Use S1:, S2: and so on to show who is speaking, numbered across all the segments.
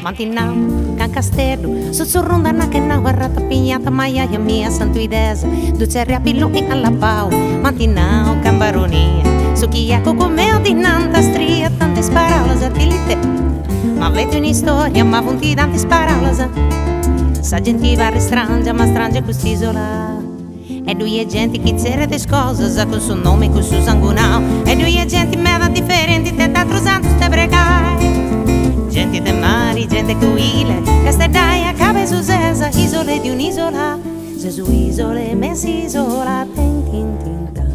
S1: Mantinau, can castello, sussurrando na che na guarrata pignata maia mia santo idesa, ducere a pilloni alla pau, mantinau, can baronia, su chi è come di nanta stria, tante sparaulas a tilite, ma vedi un'istoria, ma vonti tante sparaulas, sa gente va restrangia, ma strange quest'isola. E lui è gente che c'era des cose, con suo nome e con suo sangunao, e lui è gente meva differenti, te d'altro santo te bregai. Gente de mari, gente cuile, che ste dai a cave su sesa, isole di un'isola, Gesù isole, messi isola, ten tin tin tan.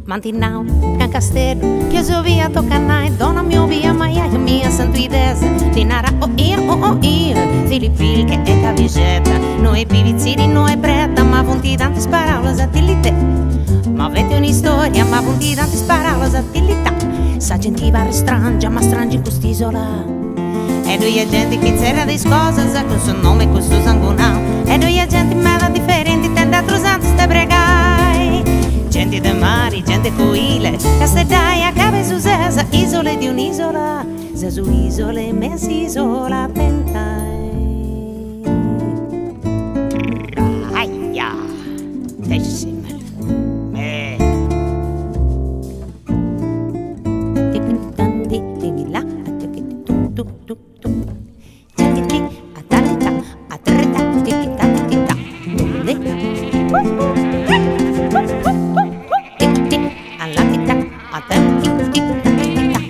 S1: Mantinau, can castello, che so via toccanai, donna mio via maia mia santo idesa, tinara o ia, filipil che è cavigetta, noi pivizzini, noi preta, ma vonti tante sparaulas a tilite, ma vedi un'istoria, ma vonti tante sparaulas a tilita, sa gente va restrangia, ma strange in quest'isola, e lui è gente che c'era des cose, con suo nome e con suo sangunao, e lui è gente meva differenti, tende altro santo ste bregai. Gente de mari, gente cuile, che se dai a cave su sesa, isole di un'isola, Gesù isole, messi isola, tentai. Aia, decimel, me. Tiki-tandi, tiki-la, tiki-tu-tu-tu-tu. Tiki-ti, atalita, atreta, tiki-ta, tiki-ta. Alla tita, a te, tic tic tic tic,